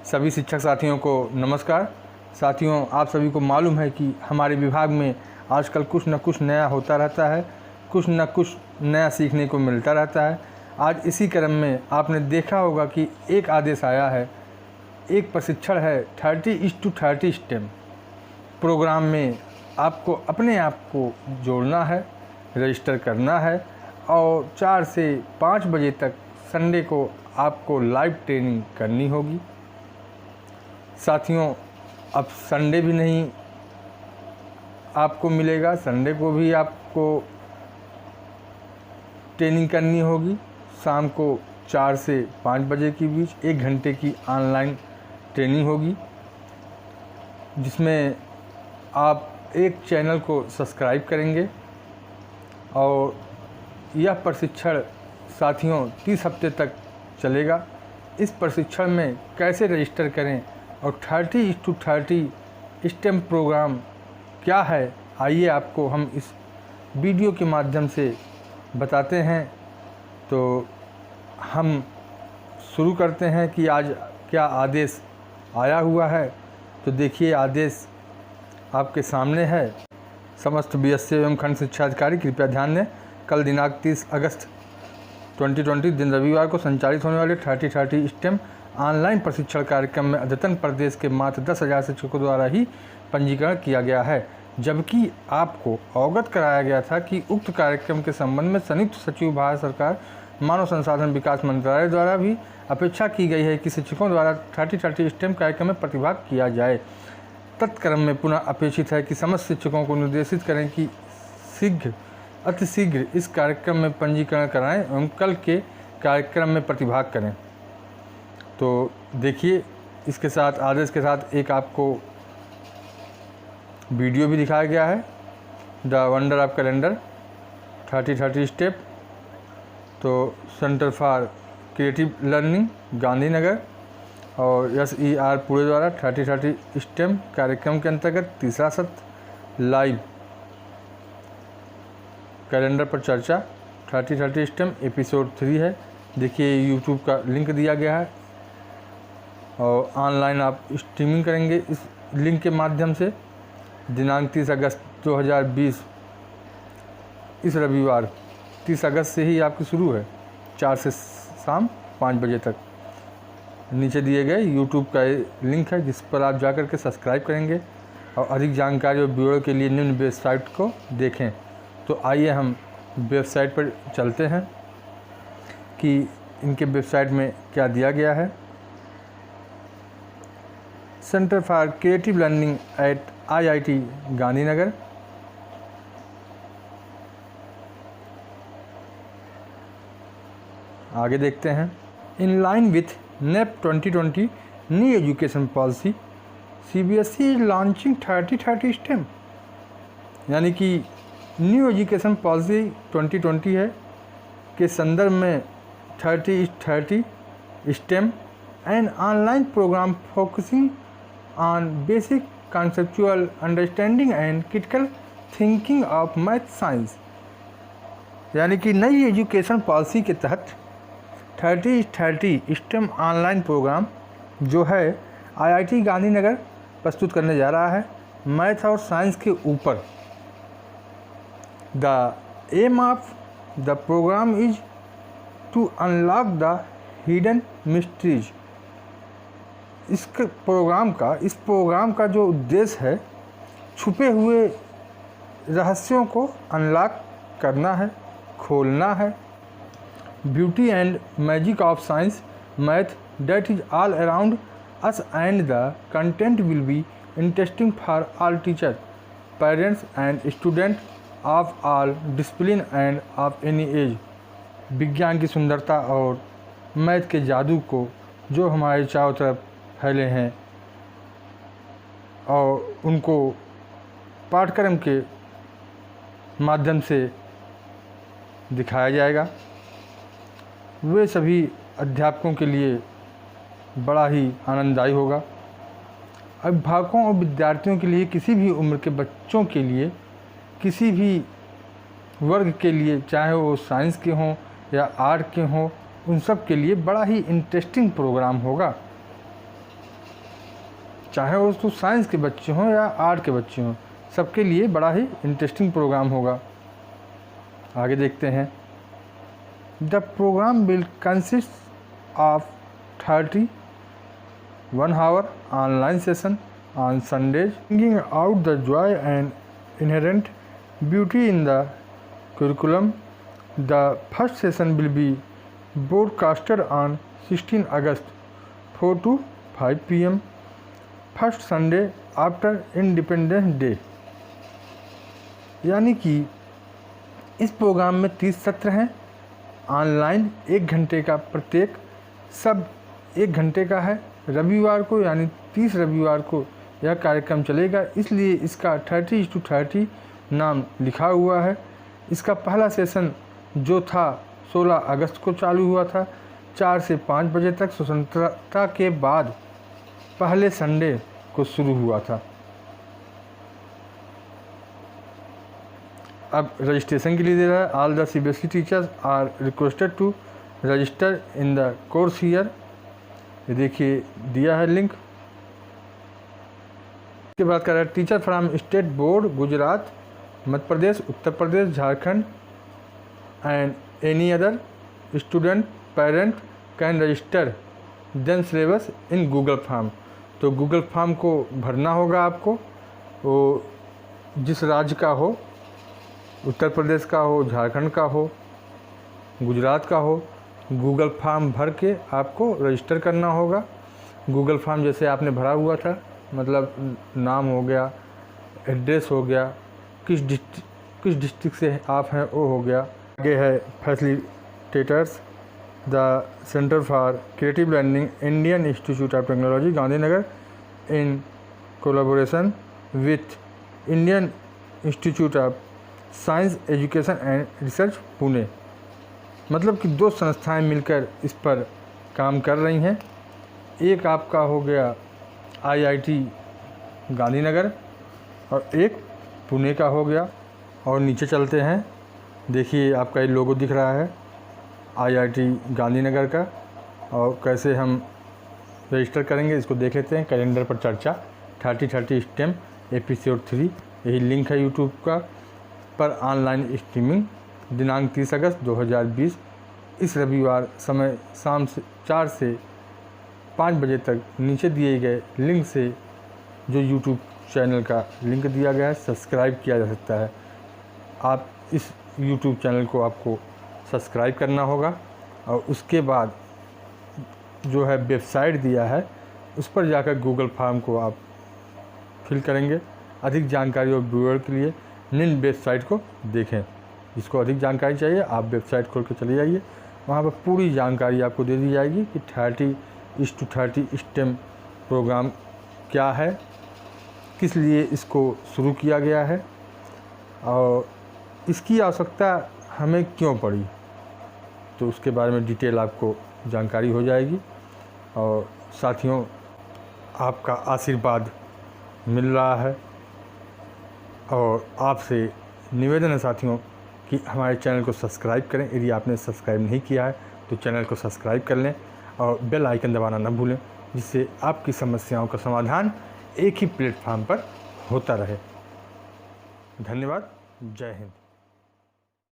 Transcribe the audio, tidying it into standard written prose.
सभी शिक्षक साथियों को नमस्कार। साथियों, आप सभी को मालूम है कि हमारे विभाग में आजकल कुछ न कुछ नया होता रहता है, कुछ न कुछ नया सीखने को मिलता रहता है। आज इसी क्रम में आपने देखा होगा कि एक आदेश आया है, एक प्रशिक्षण है 30:30 स्टेम प्रोग्राम में। आपको अपने आप को जोड़ना है, रजिस्टर करना है और 4 से 5 बजे तक संडे को आपको लाइव ट्रेनिंग करनी होगी। साथियों, अब संडे भी नहीं आपको मिलेगा, संडे को भी आपको ट्रेनिंग करनी होगी। शाम को 4 से 5 बजे के बीच 1 घंटे की ऑनलाइन ट्रेनिंग होगी, जिसमें आप एक चैनल को सब्सक्राइब करेंगे और यह प्रशिक्षण साथियों 30 हफ्ते तक चलेगा। इस प्रशिक्षण में कैसे रजिस्टर करें और 30:30 स्टेम प्रोग्राम क्या है, आइए आपको हम इस वीडियो के माध्यम से बताते हैं। तो हम शुरू करते हैं कि आज क्या आदेश आया हुआ है। तो देखिए, आदेश आपके सामने है। समस्त बीएससी एवं खंड शिक्षा अधिकारी कृपया ध्यान दें, कल दिनांक 30 अगस्त 2020 दिन रविवार को संचालित होने वाले 30:30 स्टेम ऑनलाइन प्रशिक्षण कार्यक्रम में अद्यतन प्रदेश के मात्र 10,000 शिक्षकों द्वारा ही पंजीकरण किया गया है, जबकि आपको अवगत कराया गया था कि उक्त कार्यक्रम के संबंध में संयुक्त सचिव भारत सरकार मानव संसाधन विकास मंत्रालय द्वारा भी अपेक्षा की गई है कि शिक्षकों द्वारा 30:30 स्टेम कार्यक्रम में प्रतिभाग किया जाए। तत्क्रम में पुनः अपेक्षित है कि समस्त शिक्षकों को निर्देशित करें कि अतिशीघ्र इस कार्यक्रम में पंजीकरण कराएं एवं कल के कार्यक्रम में प्रतिभाग करें। तो देखिए, इसके साथ आदेश के साथ एक आपको वीडियो भी दिखाया गया है, the wonder of calendar 30:30 step. तो centre for creative learning Gandhinagar और SER पुणे द्वारा 30:30 स्टेम कार्यक्रम के अंतर्गत तीसरा सत्र लाइव कैलेंडर पर चर्चा 30:30 स्टेम एपिसोड 3 है। देखिए, यूट्यूब का लिंक दिया गया है और ऑनलाइन आप स्ट्रीमिंग करेंगे इस लिंक के माध्यम से। दिनांक 30 अगस्त 2020 इस रविवार 30 अगस्त से ही आपकी शुरू है, 4 से शाम 5 बजे तक। नीचे दिए गए यूट्यूब का लिंक है, जिस पर आप जाकर के सब्सक्राइब करेंगे और अधिक जानकारी और ब्यूरो के लिए निम्न वेबसाइट को देखें। तो आइए हम वेबसाइट पर चलते हैं कि इनके वेबसाइट में क्या दिया गया है। Centre for creative learning at IIT Gandhinagar. आगे देखते हैं। In line with NAP 2020 new education policy, CBSE is launching 30:30 stem. यानी कि न्यू एजुकेशन पॉलिसी 2020 है के संदर्भ में 30:30 STEM an online programme focusing on basic conceptual understanding and critical thinking of math science। यानी कि नई एजुकेशन पॉलिसी के तहत 30:30 स्टेम ऑनलाइन प्रोग्राम जो है IIT गांधीनगर प्रस्तुत करने जा रहा है मैथ और साइंस के ऊपर। The aim of the programme is to unlock the hidden mysteries. इस प्रोग्राम का जो उद्देश्य है, छुपे हुए रहस्यों को अनलॉक करना है, खोलना है। Beauty and magic of science math that is all around us and the content will be interesting for all teacher, parents and student of all discipline end of any as. विज्ञान की सुंदरता और math के जादू को जो हमारे चारों तरफ फैले हैं और उनको पाठ्यक्रम के माध्यम से दिखाया जाएगा। वे सभी अध्यापकों के लिए बड़ा ही आनंददायी होगा। अभिभावकों और विद्यार्थियों के लिए, किसी भी उम्र के बच्चों के लिए, किसी भी वर्ग के लिए, चाहे वो साइंस के हों या आर्ट के हों, उन सब के लिए बड़ा ही इंटरेस्टिंग प्रोग्राम होगा। चाहे वो तो साइंस के बच्चे हों या आर्ट के बच्चे हों, सबके लिए बड़ा ही इंटरेस्टिंग प्रोग्राम होगा। आगे देखते हैं। The programme will consist of 31 hour online session on Sundays, bringing out the joy and inherent beauty in the curriculum. The first session will be broadcasted on 16 August 4 to 5 p.m. first Sunday after Independence Day। यानी कि इस programme में 30 सत्र हैं, online 1 घंटे का प्रत्येक, सब 1 घंटे का है। रविवार को यानी 30 रविवार को यह कार्यक्रम चलेगा, इसलिए इसका 30:30 नाम लिखा हुआ है। इसका पहला सेशन जो था 16 अगस्त को चालू हुआ था, 4 से 5 बजे तक स्वतंत्रता के बाद पहले संडे को शुरू हुआ था। अब रजिस्ट्रेशन के लिए दे रहा है। All the CBSE teachers are requested to register in the course here. ये देखिए दिया है लिंक। के बाद कर रहा है teacher from state board Gujarat, Madhya Pradesh, Uttar Pradesh, Jharkhand and any other student parent can register then syllabus in Google form. तो गूगल फॉर्म को भरना होगा आपको, वो जिस राज्य का हो, उत्तर प्रदेश का हो, झारखंड का हो, गुजरात का हो, गूगल फॉर्म भर के आपको रजिस्टर करना होगा। गूगल फॉर्म जैसे आपने भरा हुआ था, मतलब नाम हो गया, एड्रेस हो गया, किस डिस्ट्रिक्ट से आप हैं वो हो गया। आगे है facilitators the centre for creative learning, Indian institute of technology, Gandhinagar, in collaboration with Indian institute of science education and research, Pune. मतलब कि 2 संस्थाएं मिलकर इस पर काम कर रही हैं। एक आपका हो गया IIT गांधीनगर और एक पुणे का हो गया। और नीचे चलते हैं, देखिए आपका ये लोगो दिख रहा है IIT गांधीनगर का, और कैसे हम रजिस्टर करेंगे इसको देख लेते हैं। कैलेंडर पर चर्चा 30:30 STEM एपिसोड 3, यही लिंक है यूट्यूब का पर। ऑनलाइन स्ट्रीमिंग दिनांक 30 अगस्त 2020 इस रविवार, समय शाम से 4 से 5 बजे तक। नीचे दिए गए लिंक से जो यूट्यूब चैनल का लिंक दिया गया है, सब्सक्राइब किया जा सकता है। आप इस यूट्यूब चैनल को आपको सब्सक्राइब करना होगा और उसके बाद जो है वेबसाइट दिया है उस पर जाकर गूगल फॉर्म को आप फिल करेंगे। अधिक जानकारी और व्यूअर के लिए निम्न वेबसाइट को देखें। जिसको अधिक जानकारी चाहिए आप वेबसाइट खोल के चले जाइए, वहाँ पर पूरी जानकारी आपको दे दी जाएगी कि 30:30 STEM प्रोग्राम क्या है, किस लिए इसको शुरू किया गया है और इसकी आवश्यकता हमें क्यों पड़ी, तो उसके बारे में डिटेल आपको जानकारी हो जाएगी। और साथियों, आपका आशीर्वाद मिल रहा है और आपसे निवेदन है साथियों कि हमारे चैनल को सब्सक्राइब करें। यदि आपने सब्सक्राइब नहीं किया है तो चैनल को सब्सक्राइब कर लें और बेल आइकन दबाना न भूलें, जिससे आपकी समस्याओं का समाधान एक ही प्लेटफॉर्म पर होता रहे। धन्यवाद। जय हिंद।